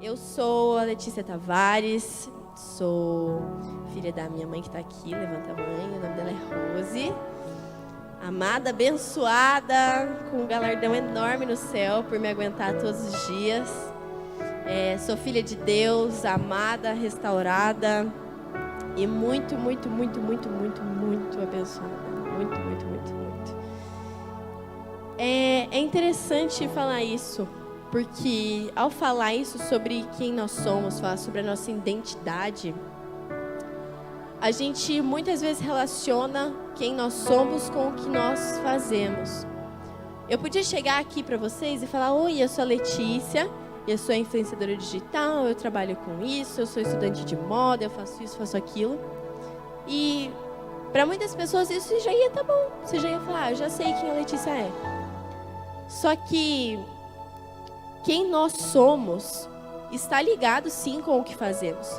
Eu sou a Letícia Tavares, sou filha da minha mãe que está aqui, levanta a mãe, o nome dela é Rose. Amada, abençoada, com um galardão enorme no céu por me aguentar todos os dias. Sou filha de Deus, amada, restaurada e muito abençoada. Muito. É interessante falar isso, porque ao falar isso sobre quem nós somos, falar sobre a nossa identidade, a gente muitas vezes relaciona quem nós somos com o que nós fazemos. Eu podia chegar aqui para vocês e falar: oi, eu sou a Letícia, eu sou influenciadora digital, eu trabalho com isso, eu sou estudante de moda, eu faço isso, faço aquilo. E para muitas pessoas isso já ia estar bom, você já ia falar: eu já sei quem a Letícia é. Só que quem nós somos está ligado sim com o que fazemos.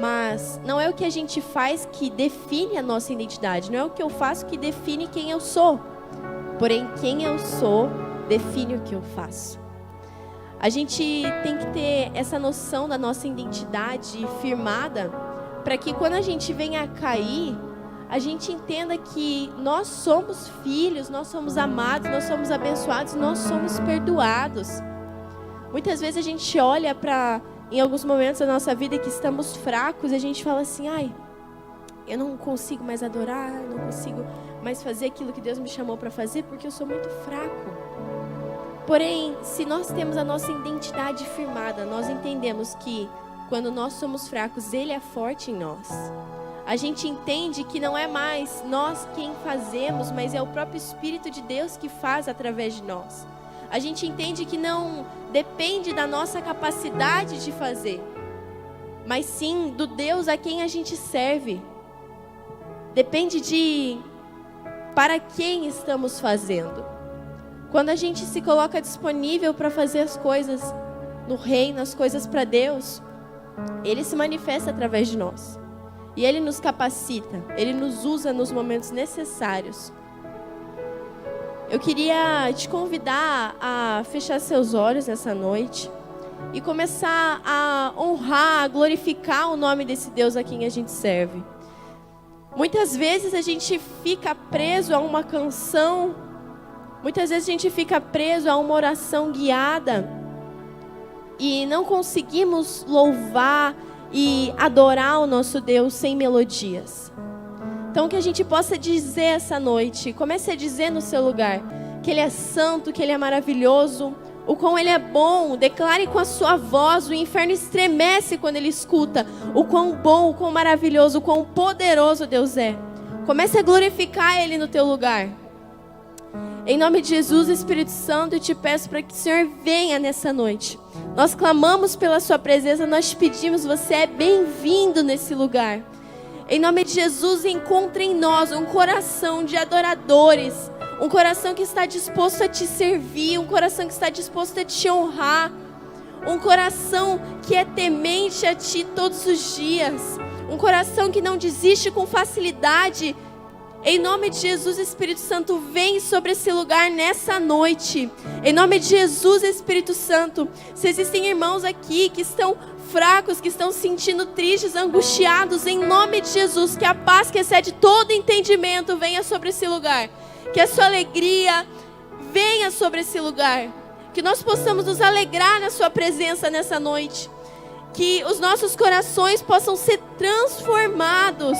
Mas não é o que a gente faz que define a nossa identidade. Não é o que eu faço que define quem eu sou. Porém, quem eu sou define o que eu faço. A gente tem que ter essa noção da nossa identidade firmada, para que quando a gente venha a cair, a gente entenda que nós somos filhos, nós somos amados, nós somos abençoados, nós somos perdoados. Muitas vezes a gente olha para, em alguns momentos da nossa vida que estamos fracos, e a gente fala assim: ai, eu não consigo mais adorar, eu não consigo mais fazer aquilo que Deus me chamou para fazer porque eu sou muito fraco. Porém, se nós temos a nossa identidade firmada, nós entendemos que quando nós somos fracos, Ele é forte em nós. A gente entende que não é mais nós quem fazemos, mas é o próprio Espírito de Deus que faz através de nós. A gente entende que não depende da nossa capacidade de fazer, mas sim do Deus a quem a gente serve. Depende de para quem estamos fazendo. Quando a gente se coloca disponível para fazer as coisas no reino, as coisas para Deus, Ele se manifesta através de nós. E Ele nos capacita, Ele nos usa nos momentos necessários. Eu queria te convidar a fechar seus olhos nessa noite e começar a honrar, a glorificar o nome desse Deus a quem a gente serve. Muitas vezes a gente fica preso a uma canção, muitas vezes a gente fica preso a uma oração guiada e não conseguimos louvar e adorar o nosso Deus sem melodias. Então que a gente possa dizer essa noite, comece a dizer no seu lugar, que Ele é santo, que Ele é maravilhoso, o quão Ele é bom. Declare com a sua voz, o inferno estremece quando Ele escuta o quão bom, o quão maravilhoso, o quão poderoso Deus é. Comece a glorificar Ele no teu lugar. Em nome de Jesus, Espírito Santo, eu te peço para que o Senhor venha nessa noite. Nós clamamos pela sua presença, nós te pedimos, você é bem-vindo nesse lugar. Em nome de Jesus, encontre em nós um coração de adoradores, um coração que está disposto a te servir, um coração que está disposto a te honrar, um coração que é temente a ti todos os dias, um coração que não desiste com facilidade. Em nome de Jesus, Espírito Santo, vem sobre esse lugar nessa noite. Em nome de Jesus, Espírito Santo, se existem irmãos aqui que estão fracos, que estão se sentindo tristes, angustiados, em nome de Jesus, que a paz que excede todo entendimento venha sobre esse lugar. Que a sua alegria venha sobre esse lugar. Que nós possamos nos alegrar na sua presença nessa noite. Que os nossos corações possam ser transformados.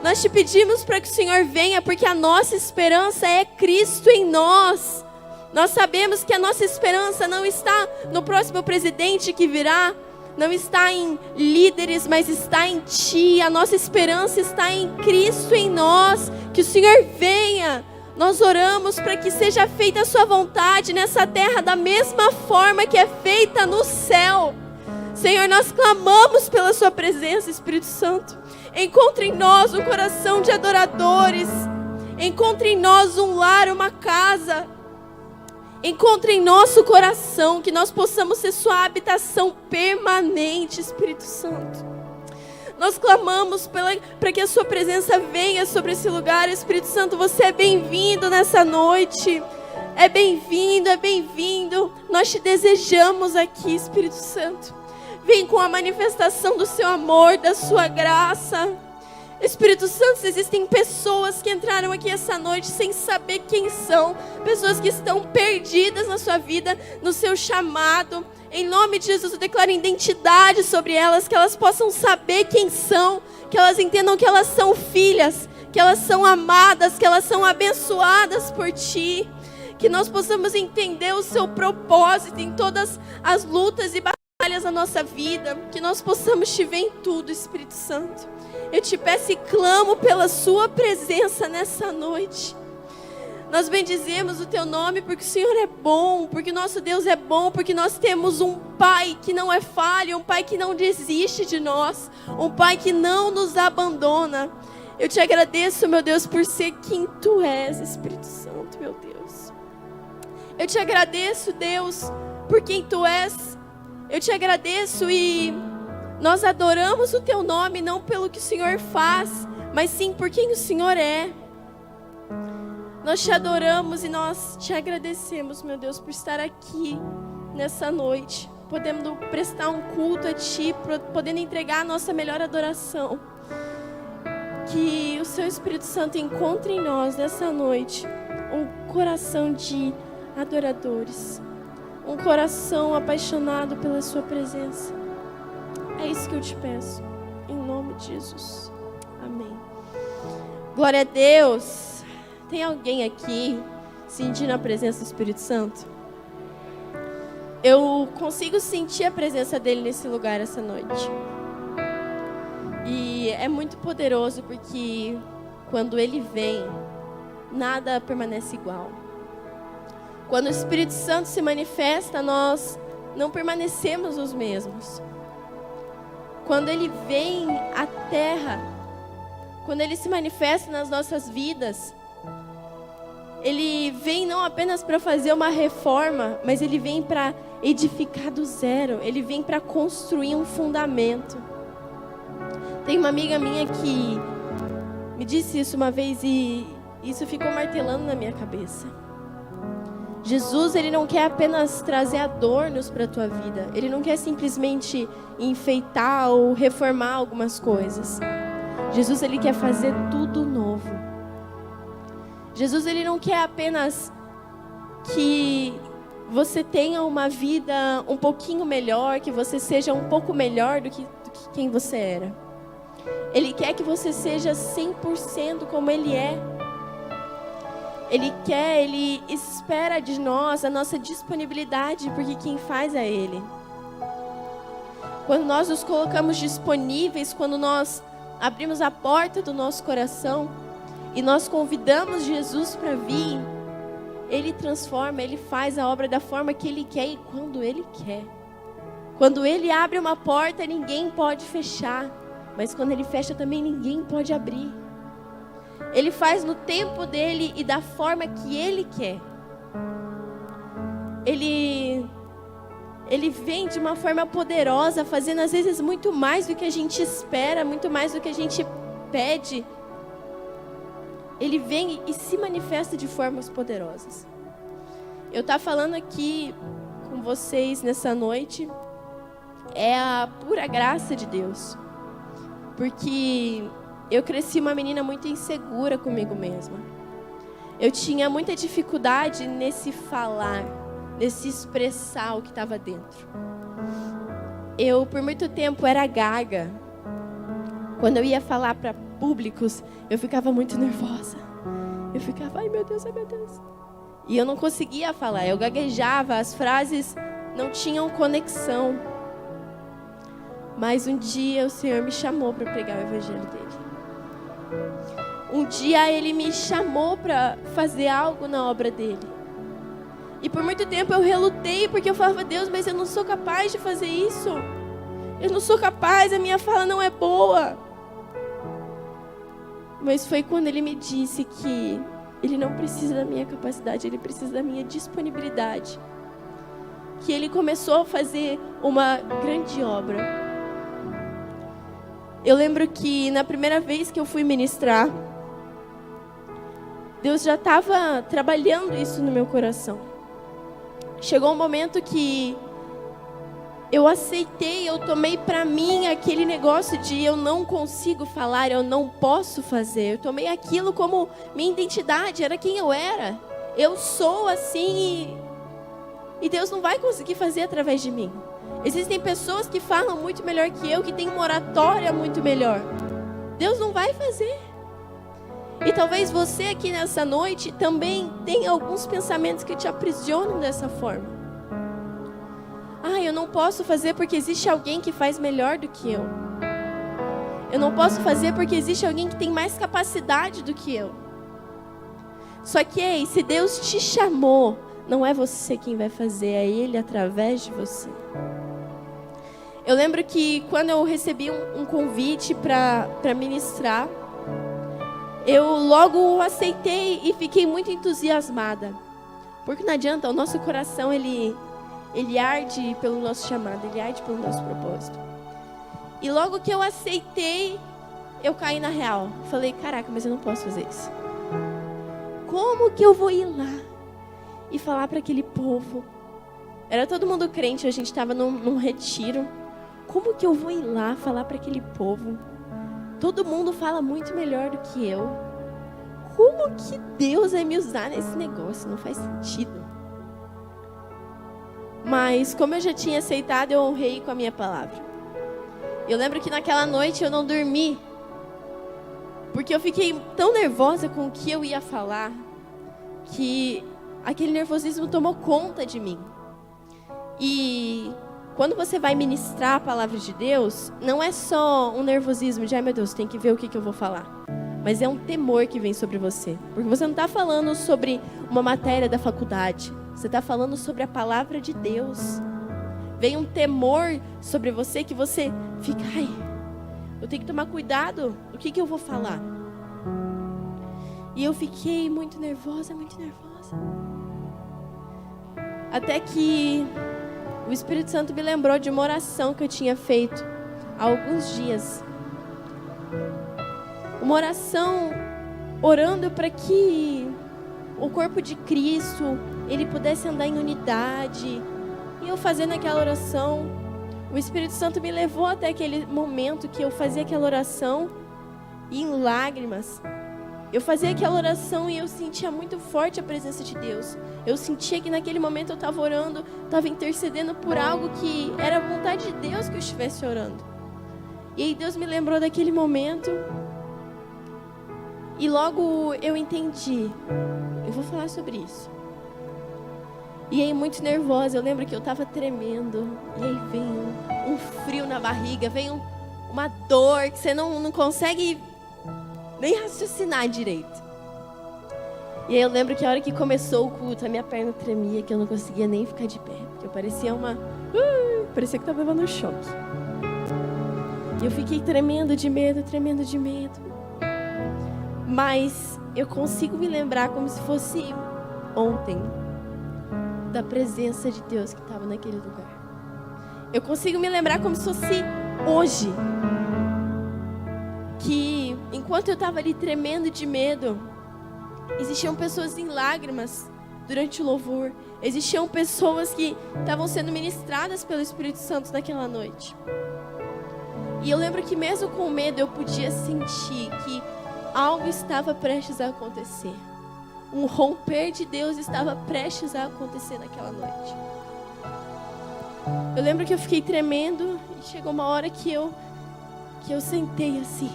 Nós te pedimos para que o Senhor venha, porque a nossa esperança é Cristo em nós. Nós sabemos que a nossa esperança não está no próximo presidente que virá, não está em líderes, mas está em Ti. A nossa esperança está em Cristo em nós. Que o Senhor venha. Nós oramos para que seja feita a sua vontade nessa terra da mesma forma que é feita no céu. Senhor, nós clamamos pela sua presença, Espírito Santo. Encontre em nós um coração de adoradores. Encontre em nós um lar, uma casa. Encontre em nosso coração, que nós possamos ser sua habitação permanente, Espírito Santo. Nós clamamos para que a sua presença venha sobre esse lugar. Espírito Santo, você é bem-vindo nessa noite. É bem-vindo, é bem-vindo. Nós te desejamos aqui, Espírito Santo. Vem com a manifestação do seu amor, da sua graça. Espírito Santo, existem pessoas que entraram aqui essa noite sem saber quem são. Pessoas que estão perdidas na sua vida, no seu chamado. Em nome de Jesus, eu declaro identidade sobre elas, que elas possam saber quem são, que elas entendam que elas são filhas, que elas são amadas, que elas são abençoadas por Ti. Que nós possamos entender o Seu propósito em todas as lutas e batalhas da nossa vida. Que nós possamos Te ver em tudo, Espírito Santo. Eu Te peço e clamo pela Sua presença nessa noite. Nós bendizemos o Teu nome porque o Senhor é bom, porque o nosso Deus é bom, porque nós temos um Pai que não é falho, um Pai que não desiste de nós, um Pai que não nos abandona. Eu Te agradeço, meu Deus, por ser quem Tu és, Espírito Santo, meu Deus. Eu Te agradeço, Deus, por quem Tu és. Eu Te agradeço e nós adoramos o Teu nome, não pelo que o Senhor faz, mas sim por quem o Senhor é. Nós Te adoramos e nós Te agradecemos, meu Deus, por estar aqui nessa noite, podendo prestar um culto a Ti, podendo entregar a nossa melhor adoração. Que o Seu Espírito Santo encontre em nós nessa noite um coração de adoradores, um coração apaixonado pela Sua presença. É isso que eu Te peço, em nome de Jesus. Amém. Glória a Deus. Tem alguém aqui sentindo a presença do Espírito Santo? Eu consigo sentir a presença dele nesse lugar essa noite. E é muito poderoso porque quando ele vem, nada permanece igual. Quando o Espírito Santo se manifesta, nós não permanecemos os mesmos. Quando ele vem à terra, quando ele se manifesta nas nossas vidas, ele vem não apenas para fazer uma reforma, mas ele vem para edificar do zero. Ele vem para construir um fundamento. Tem uma amiga minha que me disse isso uma vez e isso ficou martelando na minha cabeça. Jesus, ele não quer apenas trazer adornos para a tua vida. Ele não quer simplesmente enfeitar ou reformar algumas coisas. Jesus, ele quer fazer tudo novo. Jesus, ele não quer apenas que você tenha uma vida um pouquinho melhor, que você seja um pouco melhor do que quem você era. Ele quer que você seja 100% como Ele é. Ele espera de nós a nossa disponibilidade, porque quem faz é Ele. Quando nós nos colocamos disponíveis, quando nós abrimos a porta do nosso coração e nós convidamos Jesus para vir, Ele transforma, Ele faz a obra da forma que Ele quer e quando Ele quer. Quando Ele abre uma porta, ninguém pode fechar. Mas quando Ele fecha também, ninguém pode abrir. Ele faz no tempo dEle e da forma que Ele quer. Ele vem de uma forma poderosa, fazendo às vezes muito mais do que a gente espera, muito mais do que a gente pede. Ele vem e se manifesta de formas poderosas. Eu estou falando aqui com vocês nessa noite, é a pura graça de Deus. Porque eu cresci uma menina muito insegura comigo mesma. Eu tinha muita dificuldade nesse falar, nesse expressar o que estava dentro. Eu, por muito tempo, era gaga. Quando eu ia falar para públicos, eu ficava muito nervosa. Eu ficava, ai meu Deus, ai meu Deus. E eu não conseguia falar, eu gaguejava, as frases não tinham conexão. Mas um dia o Senhor me chamou para pregar o evangelho dele. Um dia Ele me chamou para fazer algo na obra dele. E por muito tempo eu relutei, porque eu falava, Deus, mas eu não sou capaz de fazer isso. Eu não sou capaz, a minha fala não é boa. Mas foi quando Ele me disse que Ele não precisa da minha capacidade, Ele precisa da minha disponibilidade. Que Ele começou a fazer uma grande obra. Eu lembro que na primeira vez que eu fui ministrar, Deus já estava trabalhando isso no meu coração. Chegou um momento que eu aceitei, eu tomei para mim aquele negócio de eu não consigo falar, eu não posso fazer. Eu tomei aquilo como minha identidade, era quem eu era. Eu sou assim e Deus não vai conseguir fazer através de mim. Existem pessoas que falam muito melhor que eu, que têm uma oratória muito melhor. Deus não vai fazer. E talvez você aqui nessa noite também tenha alguns pensamentos que te aprisionam dessa forma. Eu não posso fazer porque existe alguém que faz melhor do que eu. Eu não posso fazer porque existe alguém que tem mais capacidade do que eu. Só que, se Deus te chamou, não é você quem vai fazer, é Ele através de você. Eu lembro que quando eu recebi um convite para ministrar, eu logo aceitei e fiquei muito entusiasmada. Porque não adianta, o nosso coração, ele arde pelo nosso chamado, ele arde pelo nosso propósito. E logo que eu aceitei, eu caí na real. Falei, caraca, mas eu não posso fazer isso. Como que eu vou ir lá e falar para aquele povo? Era todo mundo crente, a gente estava num retiro. Como que eu vou ir lá falar para aquele povo? Todo mundo fala muito melhor do que eu. Como que Deus vai me usar nesse negócio? Não faz sentido. Mas como eu já tinha aceitado, eu honrei com a minha palavra. Eu lembro que naquela noite eu não dormi, porque eu fiquei tão nervosa com o que eu ia falar, que aquele nervosismo tomou conta de mim. E quando você vai ministrar a palavra de Deus, não é só um nervosismo de, ai meu Deus, tem que ver o que eu vou falar. Mas é um temor que vem sobre você. Porque você não está falando sobre uma matéria da faculdade. Você está falando sobre a palavra de Deus. Vem um temor sobre você que você fica, eu tenho que tomar cuidado do que eu vou falar. E eu fiquei muito nervosa. Até que o Espírito Santo me lembrou de uma oração que eu tinha feito há alguns dias. Uma oração orando para que o corpo de Cristo, ele pudesse andar em unidade. E eu fazendo aquela oração, o Espírito Santo me levou até aquele momento que eu fazia aquela oração e em lágrimas. Eu fazia aquela oração e eu sentia muito forte a presença de Deus. Eu sentia que naquele momento eu estava orando, estava intercedendo por algo que era a vontade de Deus que eu estivesse orando. E aí Deus me lembrou daquele momento. E logo eu entendi, eu vou falar sobre isso. E aí muito nervosa, eu lembro que eu estava tremendo. E aí vem um frio na barriga, vem uma dor que você não consegue nem raciocinar direito. E aí eu lembro que a hora que começou o culto, a minha perna tremia, que eu não conseguia nem ficar de pé. Porque eu parecia parecia que estava levando um choque. E eu fiquei tremendo de medo. Mas eu consigo me lembrar como se fosse ontem, da presença de Deus que estava naquele lugar. Eu consigo me lembrar como se fosse hoje, que enquanto eu estava ali tremendo de medo, existiam pessoas em lágrimas durante o louvor. Existiam pessoas que estavam sendo ministradas pelo Espírito Santo naquela noite. E eu lembro que mesmo com medo eu podia sentir que algo estava prestes a acontecer. Um romper de Deus estava prestes a acontecer naquela noite. Eu lembro que eu fiquei tremendo e chegou uma hora que eu sentei assim.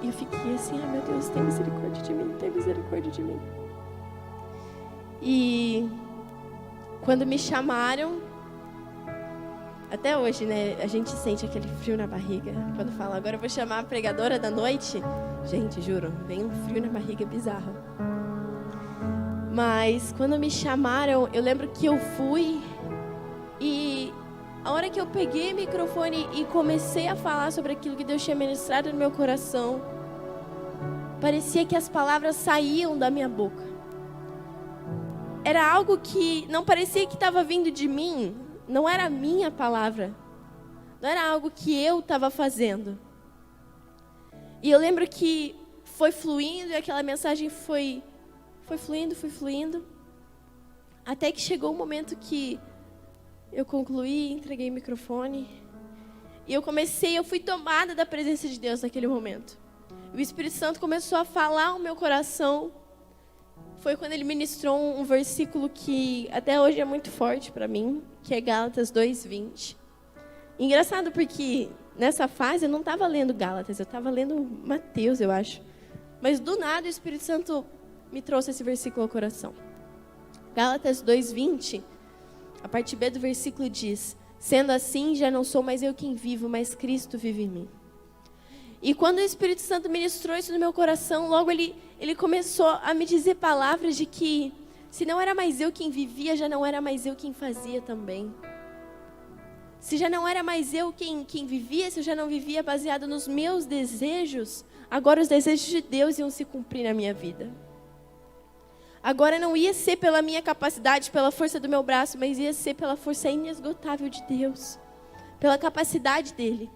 E eu fiquei assim, meu Deus, tem misericórdia de mim. E quando me chamaram, até hoje, né, a gente sente aquele frio na barriga. Quando fala, agora eu vou chamar a pregadora da noite. Gente, juro, vem um frio na barriga bizarro. Mas quando me chamaram, eu lembro que eu fui e a hora que eu peguei o microfone e comecei a falar sobre aquilo que Deus tinha ministrado no meu coração, parecia que as palavras saíam da minha boca. Era algo que não parecia que estava vindo de mim, não era a minha palavra, não era algo que eu estava fazendo. E eu lembro que foi fluindo e aquela mensagem foi foi fluindo. Até que chegou um momento que eu concluí, entreguei o microfone. E eu fui tomada da presença de Deus naquele momento. O Espírito Santo começou a falar ao meu coração. Foi quando ele ministrou um versículo que até hoje é muito forte para mim, que é Gálatas 2:20. Engraçado porque nessa fase eu não estava lendo Gálatas, eu estava lendo Mateus, eu acho. Mas do nada o Espírito Santo me trouxe esse versículo ao coração. Gálatas 2:20, a parte B do versículo diz: sendo assim, já não sou mais eu quem vivo, mas Cristo vive em mim. E quando o Espírito Santo ministrou isso no meu coração, logo ele começou a me dizer palavras de que se não era mais eu quem vivia, já não era mais eu quem fazia também. Se já não era mais eu quem vivia, se eu já não vivia baseado nos meus desejos, agora os desejos de Deus iam se cumprir na minha vida. Agora não ia ser pela minha capacidade, pela força do meu braço, mas ia ser pela força inesgotável de Deus, pela capacidade dele.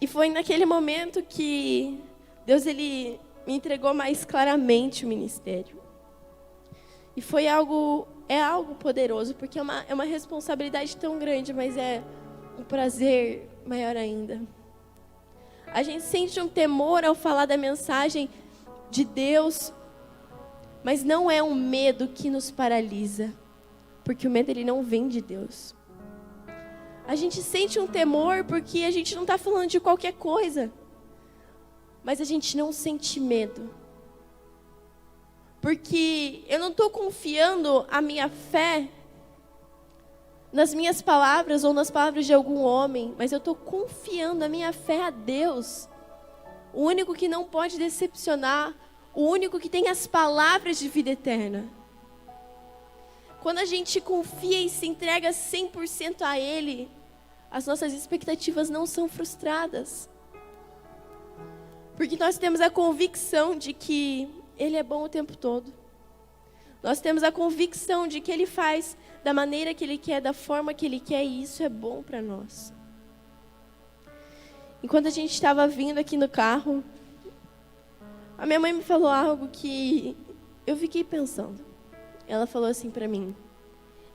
E foi naquele momento que Deus ele me entregou mais claramente o ministério. E é algo poderoso, porque é uma responsabilidade tão grande, mas é um prazer maior ainda. A gente sente um temor ao falar da mensagem de Deus, mas não é um medo que nos paralisa, porque o medo ele não vem de Deus. A gente sente um temor porque a gente não está falando de qualquer coisa, mas a gente não sente medo. Porque eu não estou confiando a minha fé nas minhas palavras ou nas palavras de algum homem, mas eu estou confiando a minha fé a Deus, o único que não pode decepcionar, o único que tem as palavras de vida eterna. Quando a gente confia e se entrega 100% a Ele, as nossas expectativas não são frustradas. Porque nós temos a convicção de que Ele é bom o tempo todo. Nós temos a convicção de que Ele faz da maneira que Ele quer, da forma que Ele quer, e isso é bom para nós. Enquanto a gente estava vindo aqui no carro, a minha mãe me falou algo que eu fiquei pensando. Ela falou assim para mim: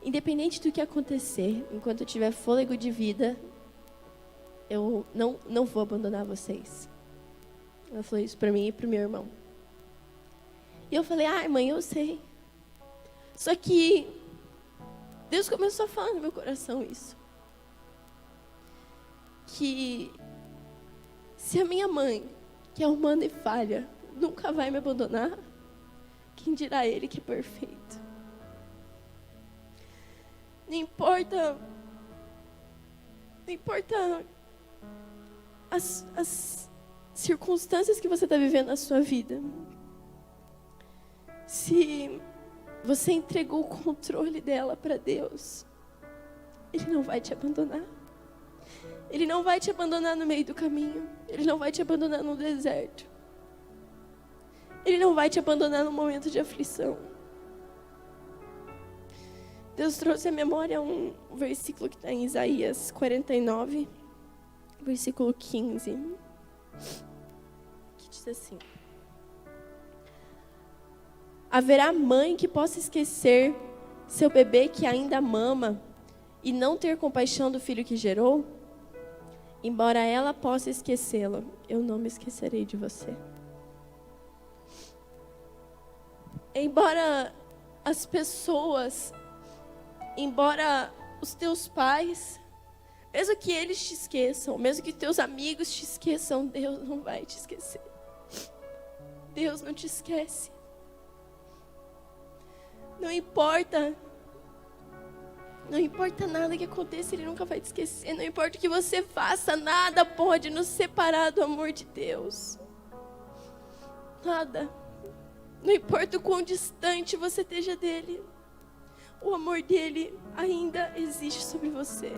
independente do que acontecer, enquanto eu tiver fôlego de vida, eu não vou abandonar vocês. Ela falou isso para mim e para o meu irmão. E eu falei: ai, mãe, eu sei. Só que Deus começou a falar no meu coração isso. Que se a minha mãe, que é humana e falha, nunca vai me abandonar, quem dirá Ele que é perfeito? Não importa as circunstâncias que você está vivendo na sua vida. Se você entregou o controle dela para Deus, Ele não vai te abandonar. Ele não vai te abandonar no meio do caminho. Ele não vai te abandonar no deserto. Ele não vai te abandonar no momento de aflição. Deus trouxe à memória um versículo que está em Isaías 49, versículo 15, que diz assim: haverá mãe que possa esquecer seu bebê que ainda mama e não ter compaixão do filho que gerou? Embora ela possa esquecê-lo, eu não me esquecerei de você. Embora as pessoas, embora os teus pais, mesmo que eles te esqueçam, mesmo que teus amigos te esqueçam, Deus não vai te esquecer. Deus não te esquece. Não importa nada que aconteça, Ele nunca vai te esquecer. Não importa o que você faça, nada pode nos separar do amor de Deus. Nada. Não importa o quão distante você esteja dEle, o amor dEle ainda existe sobre você.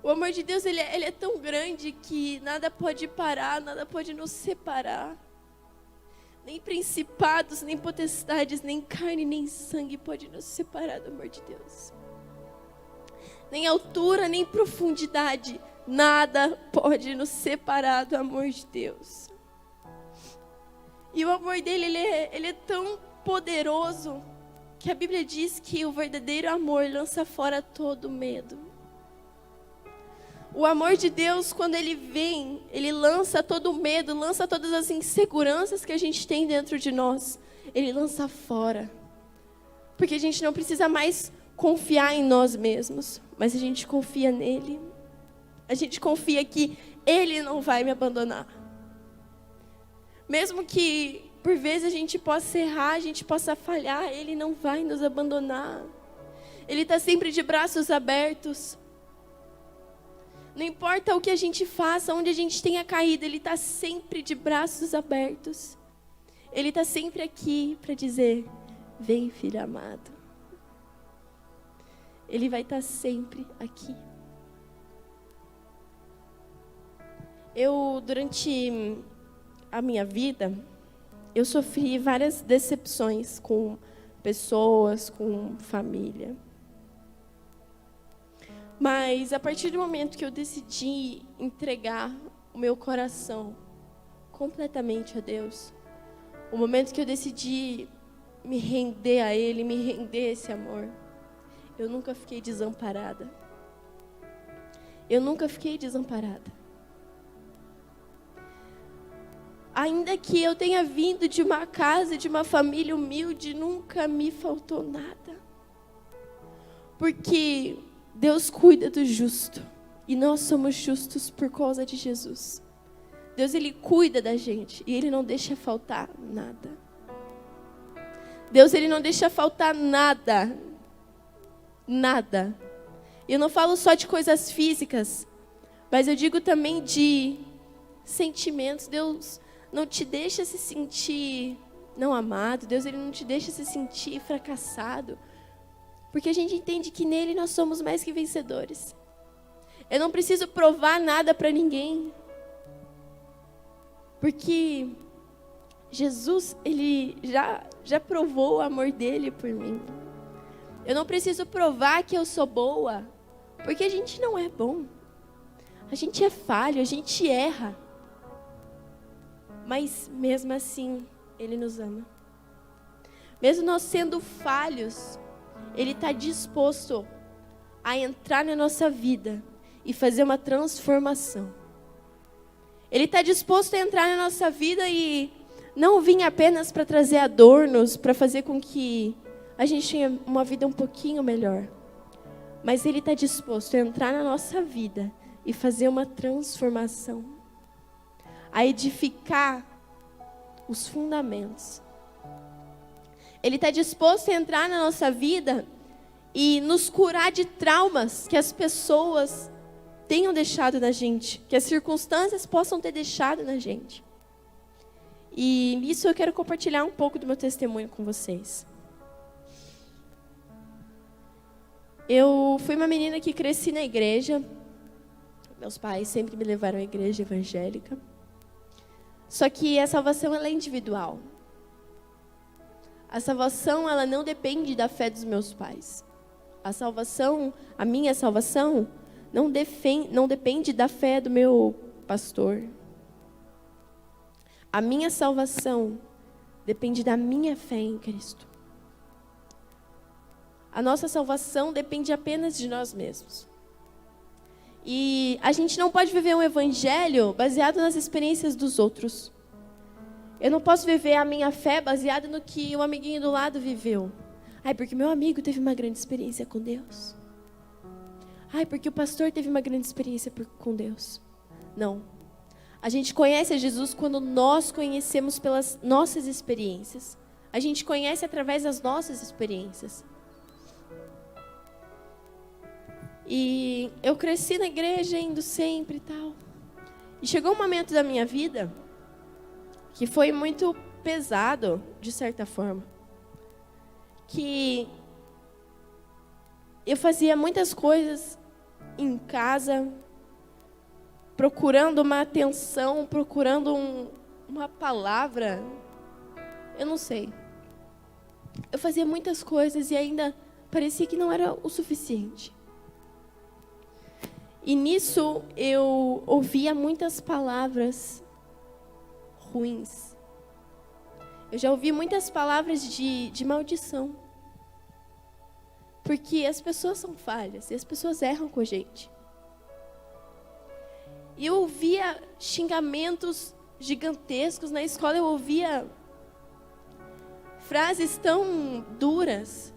O amor de Deus, ele é tão grande que nada pode parar, nada pode nos separar. Nem principados, nem potestades, nem carne, nem sangue pode nos separar do amor de Deus. Nem altura, nem profundidade, nada pode nos separar do amor de Deus. E o amor dele, ele é tão poderoso que a Bíblia diz que o verdadeiro amor lança fora todo medo. O amor de Deus, quando ele vem, ele lança todo o medo, lança todas as inseguranças que a gente tem dentro de nós. Ele lança fora. Porque a gente não precisa mais confiar em nós mesmos, mas a gente confia nele. A gente confia que ele não vai me abandonar. Mesmo que por vezes a gente possa errar, a gente possa falhar, ele não vai nos abandonar. Ele está sempre de braços abertos. Não importa o que a gente faça, onde a gente tenha caído, ele está sempre de braços abertos. Ele está sempre aqui para dizer, vem, filho amado. Ele vai estar sempre aqui. Durante a minha vida, eu sofri várias decepções com pessoas, com família. Mas a partir do momento que eu decidi entregar o meu coração completamente a Deus, o momento que eu decidi me render a Ele, me render a esse amor, eu nunca fiquei desamparada. Eu nunca fiquei desamparada. Ainda que eu tenha vindo de uma casa, de uma família humilde, nunca me faltou nada. Porque Deus cuida do justo. E nós somos justos por causa de Jesus. Deus, Ele cuida da gente. E Ele não deixa faltar nada. Deus, Ele não deixa faltar nada. Nada. E eu não falo só de coisas físicas. Mas eu digo também de sentimentos. Deus não te deixa se sentir não amado. Deus, Ele não te deixa se sentir fracassado. Porque a gente entende que nele nós somos mais que vencedores. Eu não preciso provar nada para ninguém. Porque Jesus, Ele já provou o amor dele por mim. Eu não preciso provar que eu sou boa. Porque a gente não é bom. A gente é falho, a gente erra. Mas mesmo assim, Ele nos ama. Mesmo nós sendo falhos, Ele está disposto a entrar na nossa vida e fazer uma transformação. Ele está disposto a entrar na nossa vida e não vir apenas para trazer adornos, para fazer com que a gente tenha uma vida um pouquinho melhor. Mas Ele está disposto a entrar na nossa vida e fazer uma transformação. A edificar os fundamentos. Ele está disposto a entrar na nossa vida e nos curar de traumas que as pessoas tenham deixado na gente, que as circunstâncias possam ter deixado na gente. E nisso eu quero compartilhar um pouco do meu testemunho com vocês. Eu fui uma menina que cresci na igreja. Meus pais sempre me levaram à igreja evangélica. Só que a salvação, ela é individual. A salvação, ela não depende da fé dos meus pais. A minha salvação, não depende da fé do meu pastor. A minha salvação depende da minha fé em Cristo. A nossa salvação depende apenas de nós mesmos. E a gente não pode viver um evangelho baseado nas experiências dos outros. Eu não posso viver a minha fé baseada no que o amiguinho do lado viveu. Ai, porque meu amigo teve uma grande experiência com Deus. Ai, porque o pastor teve uma grande experiência com Deus. Não. A gente conhece a Jesus quando nós conhecemos pelas nossas experiências. A gente conhece através das nossas experiências. E eu cresci na igreja, indo sempre e tal. E chegou um momento da minha vida que foi muito pesado, de certa forma. Que eu fazia muitas coisas em casa, procurando uma atenção, procurando uma palavra. Eu não sei. Eu fazia muitas coisas e ainda parecia que não era o suficiente. E nisso eu ouvia muitas palavras ruins. Eu já ouvi muitas palavras de maldição. Porque as pessoas são falhas e as pessoas erram com a gente. E eu ouvia xingamentos gigantescos na escola, eu ouvia frases tão duras.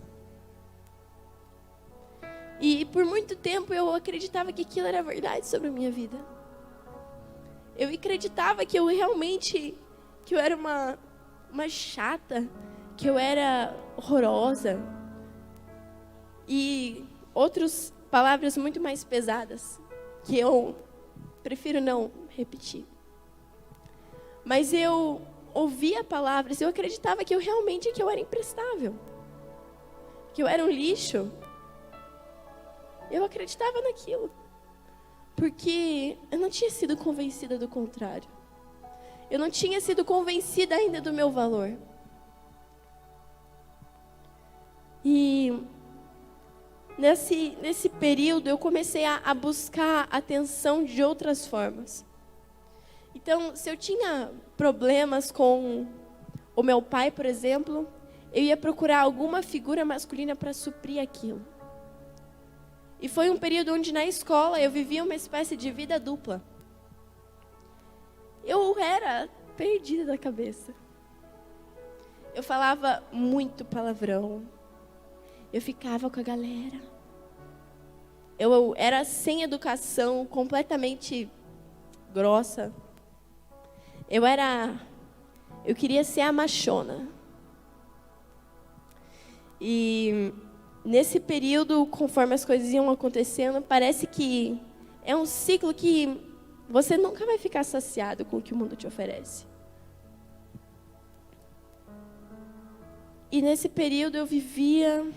E por muito tempo eu acreditava que aquilo era verdade sobre a minha vida. Eu acreditava que eu realmente, que eu era uma chata, que eu era horrorosa. E outras palavras muito mais pesadas, que eu prefiro não repetir. Mas eu ouvia palavras, eu acreditava que eu realmente que eu era imprestável. Que eu era um lixo. Eu acreditava naquilo. Porque eu não tinha sido convencida do contrário. Eu não tinha sido convencida ainda do meu valor. E nesse período eu comecei a buscar atenção de outras formas. Então, se eu tinha problemas com o meu pai, por exemplo, eu ia procurar alguma figura masculina para suprir aquilo. E foi um período onde na escola eu vivia uma espécie de vida dupla. Eu era perdida da cabeça. Eu falava muito palavrão. Eu ficava com a galera. Eu era sem educação, completamente grossa. Eu queria ser a machona. E nesse período, conforme as coisas iam acontecendo, parece que é um ciclo que você nunca vai ficar saciado com o que o mundo te oferece. E nesse período eu vivia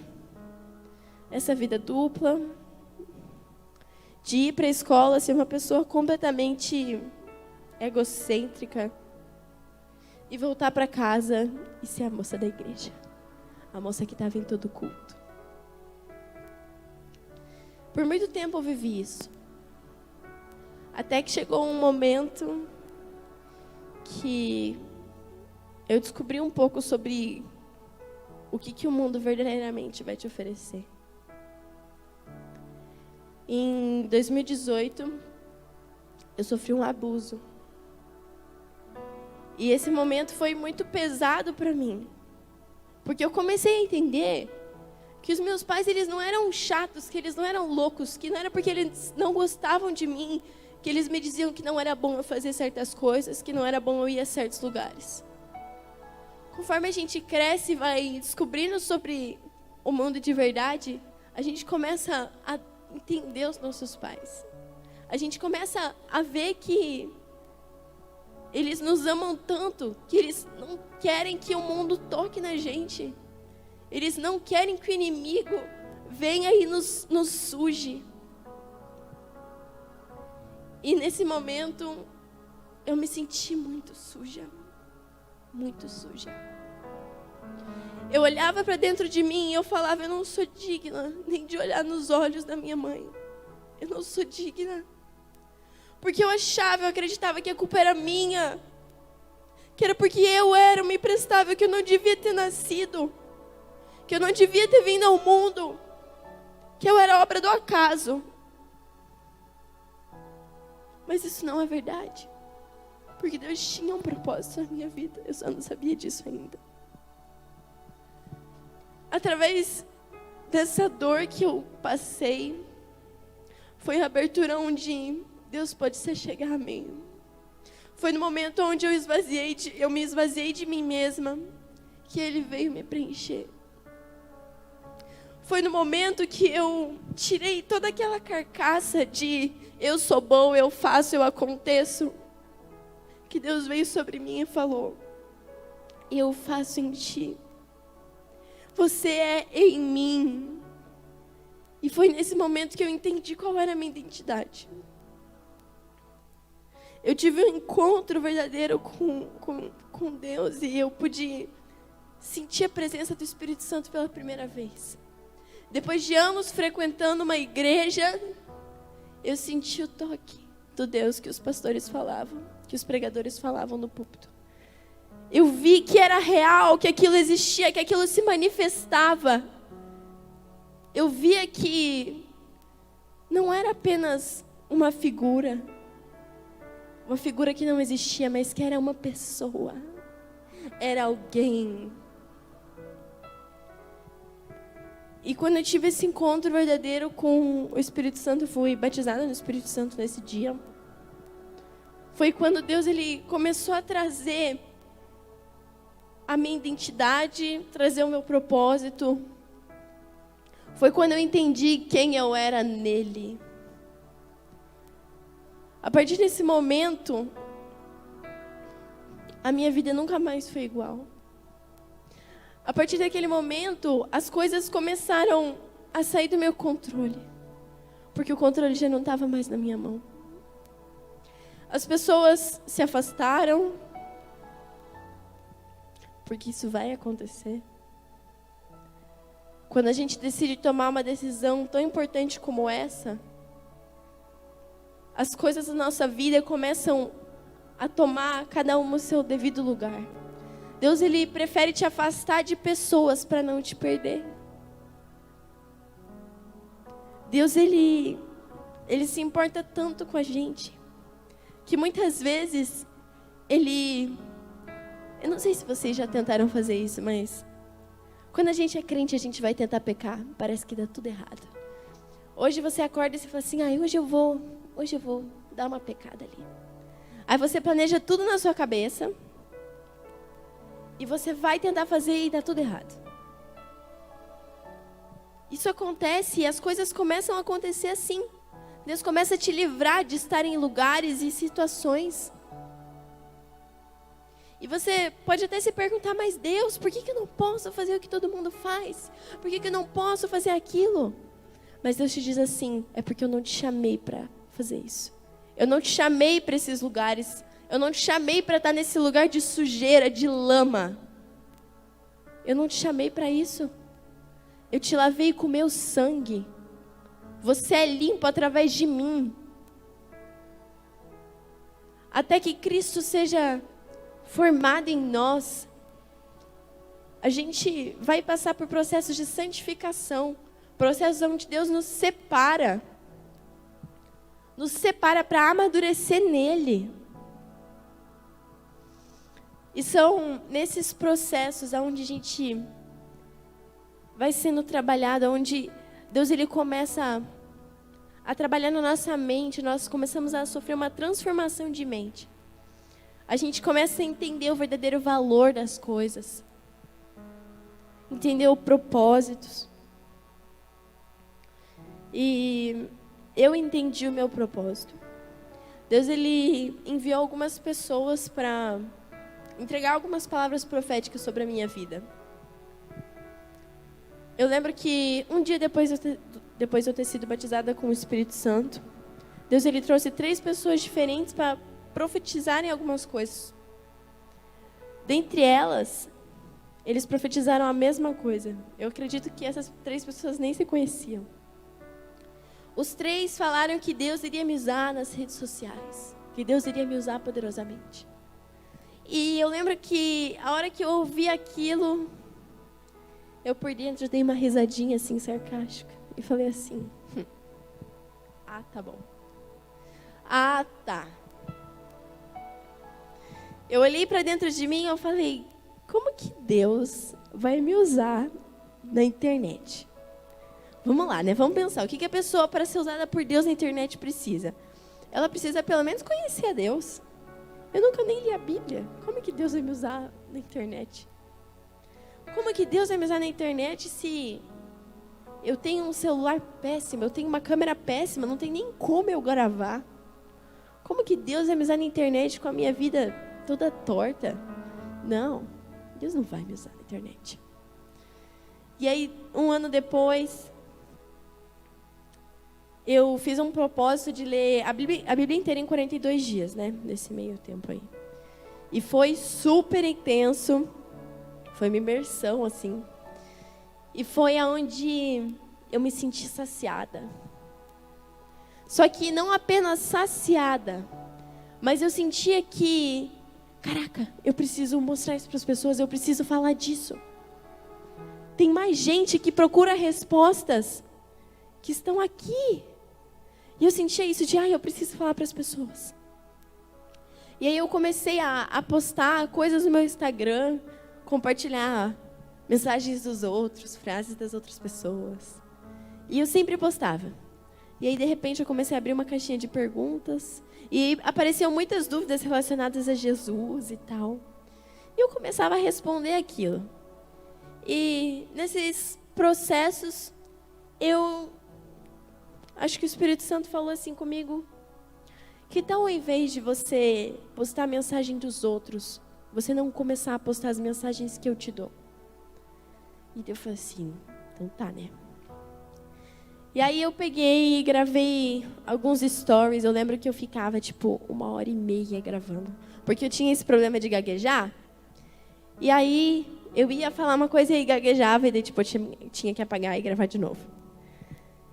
essa vida dupla, de ir para a escola, ser uma pessoa completamente egocêntrica, e voltar para casa e ser a moça da igreja, a moça que estava em todo culto. Por muito tempo eu vivi isso. Até que chegou um momento que eu descobri um pouco sobre o que o mundo verdadeiramente vai te oferecer. Em 2018, eu sofri um abuso. E esse momento foi muito pesado para mim. Porque eu comecei a entender que os meus pais, eles não eram chatos, que eles não eram loucos, que não era porque eles não gostavam de mim, que eles me diziam que não era bom eu fazer certas coisas, que não era bom eu ir a certos lugares. Conforme a gente cresce e vai descobrindo sobre o mundo de verdade, a gente começa a entender os nossos pais. A gente começa a ver que eles nos amam tanto, que eles não querem que o mundo toque na gente. Eles não querem que o inimigo venha e nos suje. E nesse momento, eu me senti muito suja. Muito suja. Eu olhava para dentro de mim e eu falava, eu não sou digna nem de olhar nos olhos da minha mãe. Eu não sou digna. Porque eu acreditava que a culpa era minha. Que era porque eu era uma imprestável, que eu não devia ter nascido. Que eu não devia ter vindo ao mundo. Que eu era obra do acaso. Mas isso não é verdade. Porque Deus tinha um propósito na minha vida. Eu só não sabia disso ainda. Através dessa dor que eu passei, foi a abertura onde Deus pode se chegar a mim. Foi no momento onde eu me esvaziei de mim mesma, que Ele veio me preencher. Foi no momento que eu tirei toda aquela carcaça de eu sou bom, eu faço, eu aconteço, que Deus veio sobre mim e falou, eu faço em ti. Você é em mim. E foi nesse momento que eu entendi qual era a minha identidade. Eu tive um encontro verdadeiro com Deus e eu pude sentir a presença do Espírito Santo pela primeira vez. Depois de anos frequentando uma igreja, eu senti o toque do Deus que os pastores falavam, que os pregadores falavam no púlpito. Eu vi que era real, que aquilo existia, que aquilo se manifestava. Eu via que não era apenas uma figura que não existia, mas que era uma pessoa, era alguém. E quando eu tive esse encontro verdadeiro com o Espírito Santo, fui batizada no Espírito Santo nesse dia. Foi quando Deus ele começou a trazer a minha identidade, trazer o meu propósito. Foi quando eu entendi quem eu era nele. A partir desse momento, a minha vida nunca mais foi igual. A partir daquele momento, as coisas começaram a sair do meu controle. Porque o controle já não estava mais na minha mão. As pessoas se afastaram. Porque isso vai acontecer. Quando a gente decide tomar uma decisão tão importante como essa, as coisas da nossa vida começam a tomar cada uma o seu devido lugar. Deus ele prefere te afastar de pessoas para não te perder. Deus ele se importa tanto com a gente que muitas vezes eu não sei se vocês já tentaram fazer isso, mas quando a gente é crente, a gente vai tentar pecar, parece que dá tudo errado. Hoje você acorda e você fala assim: hoje eu vou dar uma pecada ali. Aí você planeja tudo na sua cabeça e você vai tentar fazer e dá tudo errado. Isso acontece e as coisas começam a acontecer assim. Deus começa a te livrar de estar em lugares e situações. E você pode até se perguntar: mas Deus, por que eu não posso fazer o que todo mundo faz? Por que eu não posso fazer aquilo? Mas Deus te diz assim: é porque eu não te chamei para fazer isso. Eu não te chamei para esses lugares. Eu não te chamei para estar nesse lugar de sujeira, de lama. Eu não te chamei para isso. Eu te lavei com o meu sangue. Você é limpo através de mim. Até que Cristo seja formado em nós, a gente vai passar por processos de santificação, processos onde Deus nos separa para amadurecer nele. E são nesses processos onde a gente vai sendo trabalhado, onde Deus ele começa a trabalhar na nossa mente, nós começamos a sofrer uma transformação de mente. A gente começa a entender o verdadeiro valor das coisas, entender os propósitos. E eu entendi o meu propósito. Deus ele enviou algumas pessoas para entregar algumas palavras proféticas sobre a minha vida. Eu lembro que um dia depois de eu ter sido batizada com o Espírito Santo, Deus ele trouxe 3 pessoas diferentes para profetizarem algumas coisas. Dentre elas, eles profetizaram a mesma coisa. Eu acredito que essas 3 pessoas nem se conheciam. Os 3 falaram que Deus iria me usar nas redes sociais, que Deus iria me usar poderosamente. E eu lembro que a hora que eu ouvi aquilo, eu por dentro dei uma risadinha assim sarcástica e falei assim: ah, tá bom. Ah, tá. Eu olhei para dentro de mim e eu falei: como que Deus vai me usar na internet? Vamos lá, né? Vamos pensar. O que a pessoa, para ser usada por Deus na internet, precisa? Ela precisa pelo menos conhecer a Deus. Eu nunca nem li a Bíblia. Como que Deus vai me usar na internet? Como que Deus vai me usar na internet se eu tenho um celular péssimo, eu tenho uma câmera péssima, não tem nem como eu gravar? Como que Deus vai me usar na internet com a minha vida toda torta? Não, Deus não vai me usar na internet. E aí, um ano depois, eu fiz um propósito de ler a Bíblia inteira em 42 dias, né? Nesse meio tempo aí. E foi super intenso. Foi uma imersão, assim. E foi aonde eu me senti saciada. Só que não apenas saciada, mas eu sentia que caraca, eu preciso mostrar isso para as pessoas, eu preciso falar disso. Tem mais gente que procura respostas que estão aqui. E eu sentia isso de, eu preciso falar para as pessoas. E aí eu comecei a postar coisas no meu Instagram, compartilhar mensagens dos outros, frases das outras pessoas. E eu sempre postava. E aí, de repente, eu comecei a abrir uma caixinha de perguntas. E apareciam muitas dúvidas relacionadas a Jesus e tal. E eu começava a responder aquilo. E nesses processos, eu acho que o Espírito Santo falou assim comigo: que tal, ao invés de você postar a mensagem dos outros, você não começar a postar as mensagens que eu te dou? E eu falei assim, então tá, né? E aí eu peguei e gravei alguns stories. Eu lembro que eu ficava, 1h30 gravando. Porque eu tinha esse problema de gaguejar. E aí eu ia falar uma coisa e gaguejava. E daí, eu tinha que apagar e gravar de novo.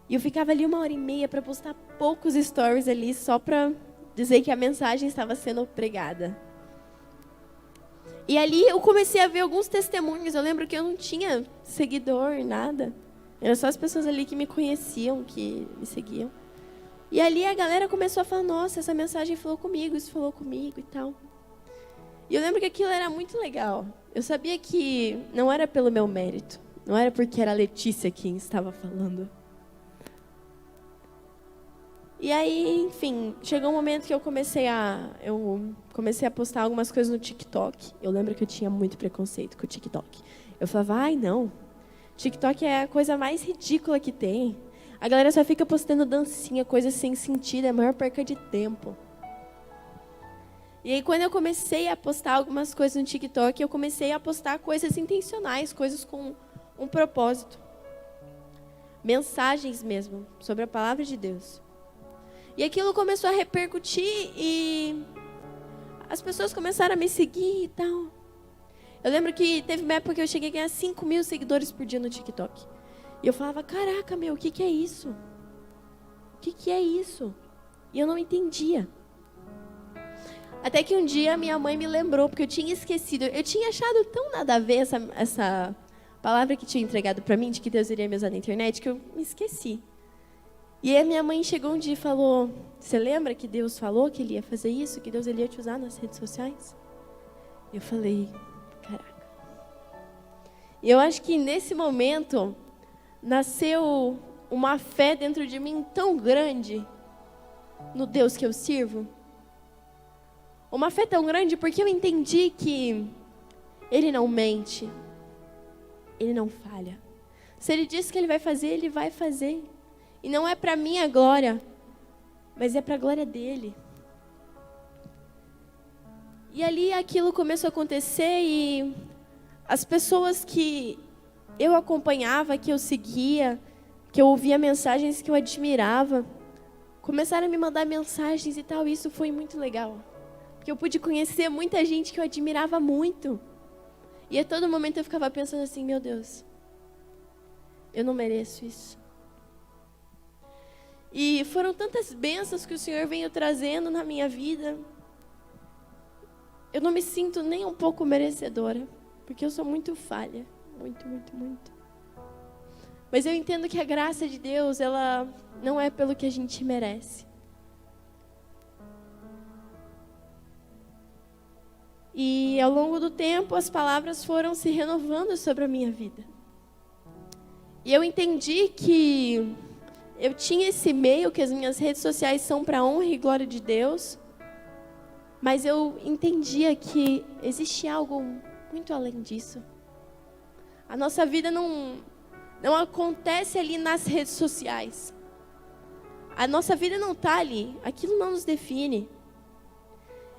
E eu ficava ali 1h30 para postar poucos stories ali, só para dizer que a mensagem estava sendo pregada. E ali eu comecei a ver alguns testemunhos. Eu lembro que eu não tinha seguidor, nada. Eram só as pessoas ali que me conheciam, que me seguiam. E ali a galera começou a falar, nossa, essa mensagem falou comigo, isso falou comigo e tal. E eu lembro que aquilo era muito legal. Eu sabia que não era pelo meu mérito. Não era porque era a Letícia quem estava falando. E aí, enfim, chegou um momento que eu comecei a postar algumas coisas no TikTok. Eu lembro que eu tinha muito preconceito com o TikTok. Eu falava, não. TikTok é a coisa mais ridícula que tem. A galera só fica postando dancinha, coisas sem sentido, é a maior perca de tempo. E aí, quando eu comecei a postar algumas coisas no TikTok, eu comecei a postar coisas intencionais, coisas com um propósito. Mensagens mesmo, sobre a palavra de Deus. E aquilo começou a repercutir e as pessoas começaram a me seguir e tal. Eu lembro que teve uma época que eu cheguei a ganhar 5.000 seguidores por dia no TikTok. E eu falava, caraca, o que é isso? O que é isso? E eu não entendia. Até que um dia minha mãe me lembrou, porque eu tinha esquecido. Eu tinha achado tão nada a ver essa palavra que tinha entregado para mim, de que Deus iria me usar na internet, que eu me esqueci. E aí a minha mãe chegou um dia e falou, você lembra que Deus falou que Ele ia fazer isso? Que Deus Ele ia te usar nas redes sociais? Eu falei, caraca. E eu acho que nesse momento nasceu uma fé dentro de mim tão grande no Deus que eu sirvo. Uma fé tão grande porque eu entendi que Ele não mente. Ele não falha. Se Ele disse que Ele vai fazer, Ele vai fazer. E não é para minha glória, mas é para a glória dEle. E ali aquilo começou a acontecer e as pessoas que eu acompanhava, que eu seguia, que eu ouvia mensagens que eu admirava, começaram a me mandar mensagens e tal. E isso foi muito legal. Porque eu pude conhecer muita gente que eu admirava muito. E a todo momento eu ficava pensando assim, meu Deus, eu não mereço isso. E foram tantas bênçãos que o Senhor veio trazendo na minha vida. Eu não me sinto nem um pouco merecedora, porque eu sou muito falha, muito, muito, muito. Mas eu entendo que a graça de Deus, ela não é pelo que a gente merece. E ao longo do tempo, as palavras foram se renovando sobre a minha vida. E eu entendi que eu tinha esse meio, que as minhas redes sociais são para a honra e glória de Deus, mas eu entendia que existe algo muito além disso. A nossa vida não acontece ali nas redes sociais. A nossa vida não está ali, aquilo não nos define.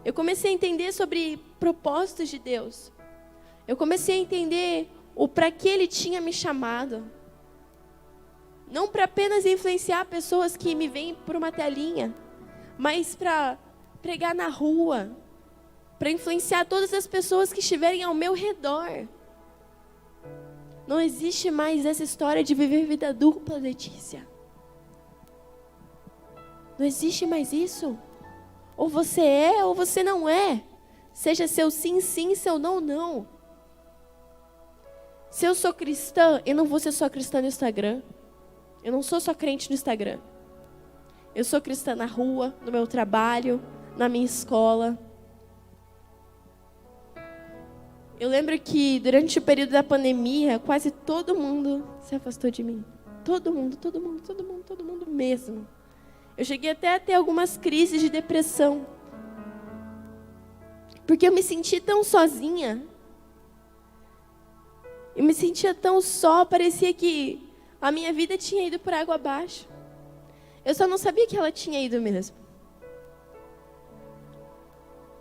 Eu comecei a entender sobre propósitos de Deus. Eu comecei a entender o para que Ele tinha me chamado. Não para apenas influenciar pessoas que me veem por uma telinha, mas para pregar na rua, para influenciar todas as pessoas que estiverem ao meu redor. Não existe mais essa história de viver vida dupla, Letícia. Não existe mais isso. Ou você é ou você não é. seja seu sim, sim, seu não, não. Se eu sou cristã, eu não vou ser só cristã no Instagram. Eu não sou só crente no Instagram. Eu sou cristã na rua, no meu trabalho, na minha escola. Eu lembro que durante o período da pandemia, quase todo mundo se afastou de mim. Todo mundo mesmo. Eu cheguei até a ter algumas crises de depressão. Porque eu me senti tão sozinha. Eu me sentia tão só, parecia que a minha vida tinha ido por água abaixo. Eu só não sabia que ela tinha ido mesmo.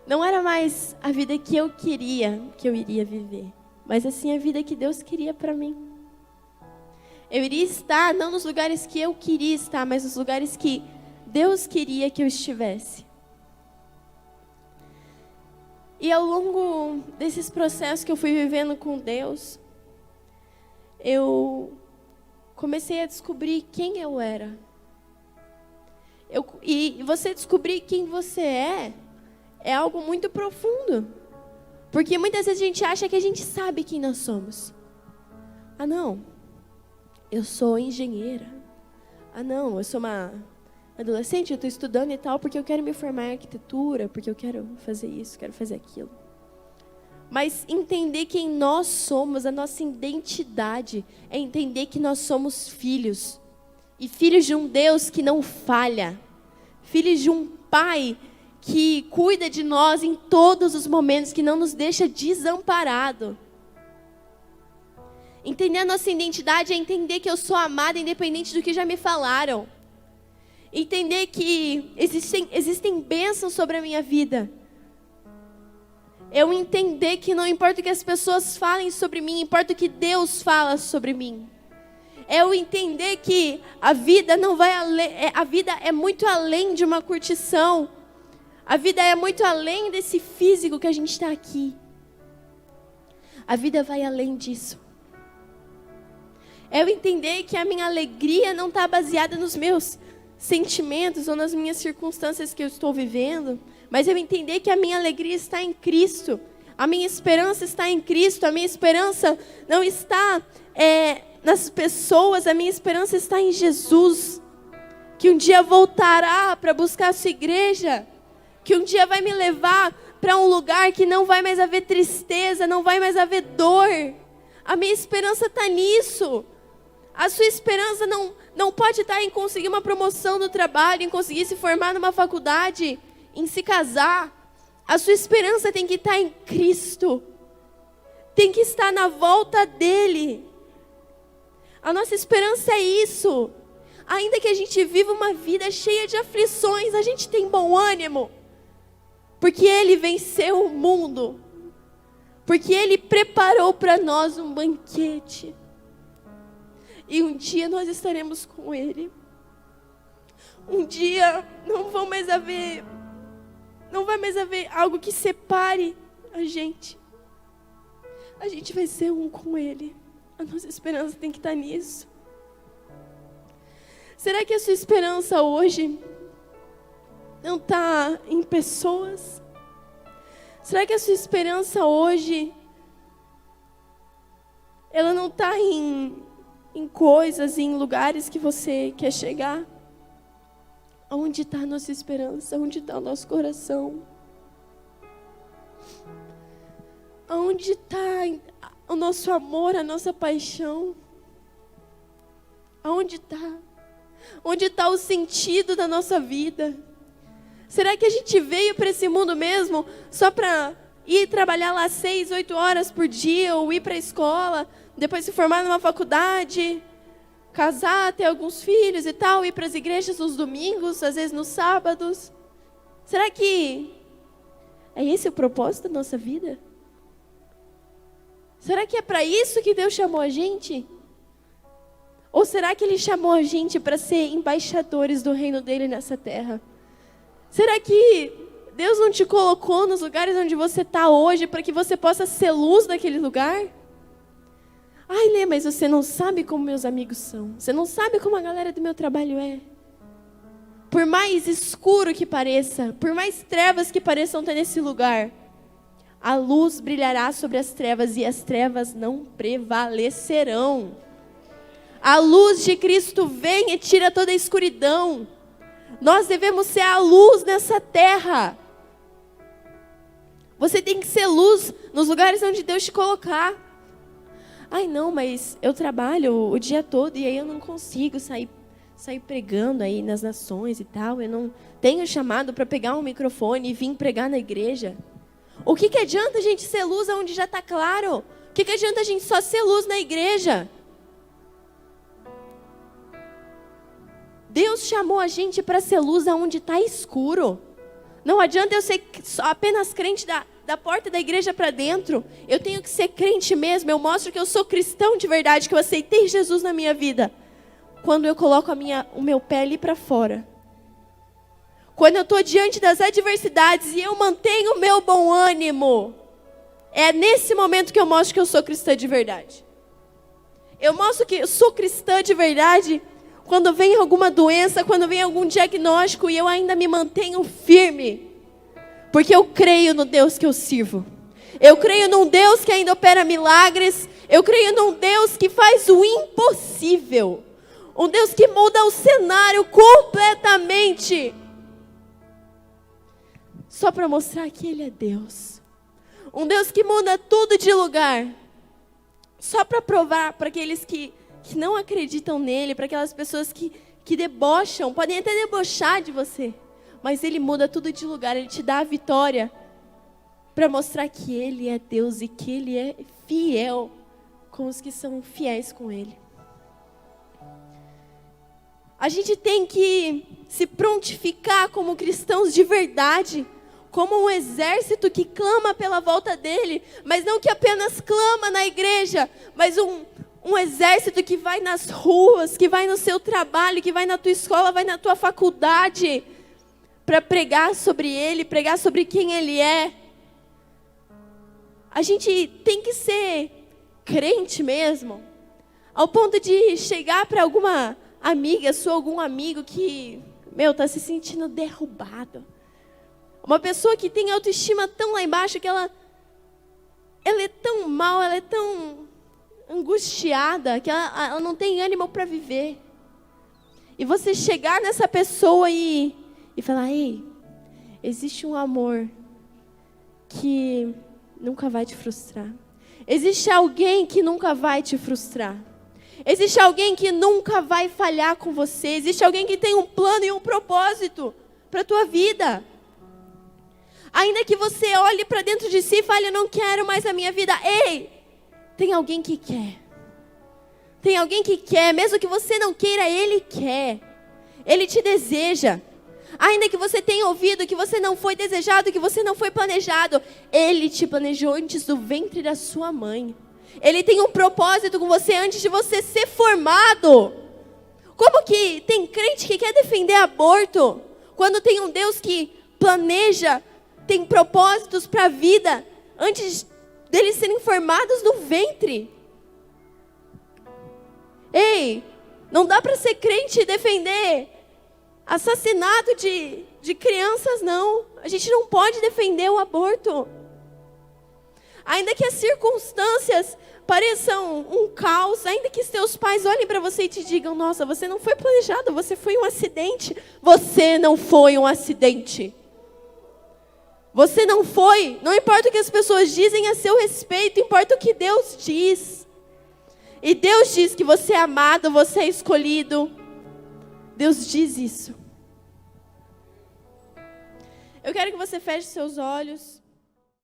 Não era mais a vida que eu queria que eu iria viver, mas assim a vida que Deus queria para mim. Eu iria estar não nos lugares que eu queria estar, mas nos lugares que Deus queria que eu estivesse. E ao longo desses processos que eu fui vivendo com Deus, eu comecei a descobrir quem eu era. E você descobrir quem você é algo muito profundo. Porque muitas vezes a gente acha que a gente sabe quem nós somos. Ah, não, eu sou engenheira. Ah, não, eu sou uma adolescente, eu estou estudando e tal, porque eu quero me formar em arquitetura, porque eu quero fazer isso, quero fazer aquilo. Mas entender quem nós somos, a nossa identidade, é entender que nós somos filhos. E filhos de um Deus que não falha. Filhos de um Pai que cuida de nós em todos os momentos, que não nos deixa desamparado. Entender a nossa identidade é entender que eu sou amada independente do que já me falaram. Entender que existem bênçãos sobre a minha vida. Eu entender que não importa o que as pessoas falem sobre mim, importa o que Deus fala sobre mim. Eu entender que a vida não vai além, a vida é muito além de uma curtição. A vida é muito além desse físico que a gente está aqui. A vida vai além disso. Eu entender que a minha alegria não está baseada nos meus sentimentos ou nas minhas circunstâncias que eu estou vivendo, mas eu entender que a minha alegria está em Cristo, a minha esperança está em Cristo, a minha esperança não está nas pessoas, a minha esperança está em Jesus, que um dia voltará para buscar a sua igreja, que um dia vai me levar para um lugar que não vai mais haver tristeza, não vai mais haver dor. A minha esperança está nisso. A sua esperança não pode estar em conseguir uma promoção no trabalho, em conseguir se formar numa faculdade, em se casar. A sua esperança tem que estar em Cristo. Tem que estar na volta dEle. A nossa esperança é isso. Ainda que a gente viva uma vida cheia de aflições, a gente tem bom ânimo. Porque Ele venceu o mundo. Porque Ele preparou para nós um banquete. E um dia nós estaremos com Ele. Um dia não vai mais haver algo que separe a gente. A gente vai ser um com Ele. A nossa esperança tem que estar nisso. Será que a sua esperança hoje não está em pessoas? Será que a sua esperança hoje ela não está em coisas, em lugares que você quer chegar? Onde está a nossa esperança? Onde está o nosso coração? Onde está o nosso amor, a nossa paixão? Aonde está? Onde está o sentido da nossa vida? Será que a gente veio para esse mundo mesmo só para ir trabalhar lá 6, 8 horas por dia, ou ir para a escola, depois se formar numa faculdade, casar, ter alguns filhos e tal, ir para as igrejas nos domingos, às vezes nos sábados? Será que é esse o propósito da nossa vida? Será que é para isso que Deus chamou a gente? Ou será que Ele chamou a gente para ser embaixadores do reino dEle nessa terra? Será que Deus não te colocou nos lugares onde você está hoje para que você possa ser luz naquele lugar? Ai, Lê, mas você não sabe como meus amigos são. Você não sabe como a galera do meu trabalho é. Por mais escuro que pareça, por mais trevas que pareçam ter nesse lugar, A luz brilhará sobre as trevas e as trevas não prevalecerão. A luz de Cristo vem e tira toda a escuridão. Nós devemos ser a luz nessa terra. Você tem que ser luz nos lugares onde Deus te colocar. Ai não, mas eu trabalho o dia todo e aí eu não consigo sair pregando aí nas nações e tal. Eu não tenho chamado para pegar um microfone e vir pregar na igreja. O que adianta a gente ser luz onde já está claro? O que adianta a gente só ser luz na igreja? Deus chamou a gente para ser luz aonde está escuro. Não adianta eu ser apenas crente da porta da igreja para dentro. Eu tenho que ser crente mesmo. Eu mostro que eu sou cristão de verdade, que eu aceitei Jesus na minha vida. Quando eu coloco o meu pé ali para fora. Quando eu estou diante das adversidades e eu mantenho o meu bom ânimo. É nesse momento que eu mostro que eu sou cristã de verdade. Eu mostro que eu sou cristã de verdade quando vem alguma doença, quando vem algum diagnóstico e eu ainda me mantenho firme. Porque eu creio no Deus que eu sirvo. Eu creio num Deus que ainda opera milagres. Eu creio num Deus que faz o impossível. Um Deus que muda o cenário completamente. Só para mostrar que Ele é Deus. Um Deus que muda tudo de lugar. Só para provar para aqueles que não acreditam nele, para aquelas pessoas que debocham, podem até debochar de você. Mas Ele muda tudo de lugar, Ele te dá a vitória. Para mostrar que Ele é Deus e que Ele é fiel com os que são fiéis com Ele. A gente tem que se prontificar como cristãos de verdade, como um exército que clama pela volta dele, mas não que apenas clama na igreja, mas um exército que vai nas ruas, que vai no seu trabalho, que vai na tua escola, vai na tua faculdade, para pregar sobre ele, pregar sobre quem ele é. A gente tem que ser crente mesmo, ao ponto de chegar para alguma amiga sua, algum amigo que, está se sentindo derrubado. Uma pessoa que tem autoestima tão lá embaixo, que ela é tão mal, ela é tão angustiada, que ela não tem ânimo para viver. E você chegar nessa pessoa e falar, ei, existe um amor que nunca vai te frustrar. Existe alguém que nunca vai te frustrar. Existe alguém que nunca vai falhar com você. Existe alguém que tem um plano e um propósito para a tua vida. Ainda que você olhe para dentro de si e fale, eu não quero mais a minha vida. Ei, tem alguém que quer. Tem alguém que quer, mesmo que você não queira, Ele quer. Ele te deseja. Ainda que você tenha ouvido que você não foi desejado, que você não foi planejado, Ele te planejou antes do ventre da sua mãe. Ele tem um propósito com você antes de você ser formado. Como que tem crente que quer defender aborto, quando tem um Deus que planeja, tem propósitos para a vida, antes deles serem formados no ventre? Ei, não dá para ser crente e defender assassinato de crianças, não. A gente não pode defender o aborto. Ainda que as circunstâncias pareçam um caos, ainda que seus pais olhem para você e te digam, nossa, você não foi planejado, você foi um acidente. Você não foi um acidente. Você não foi. Não importa o que as pessoas dizem a seu respeito, importa o que Deus diz. E Deus diz que você é amado, você é escolhido. Deus diz isso. Eu quero que você feche seus olhos.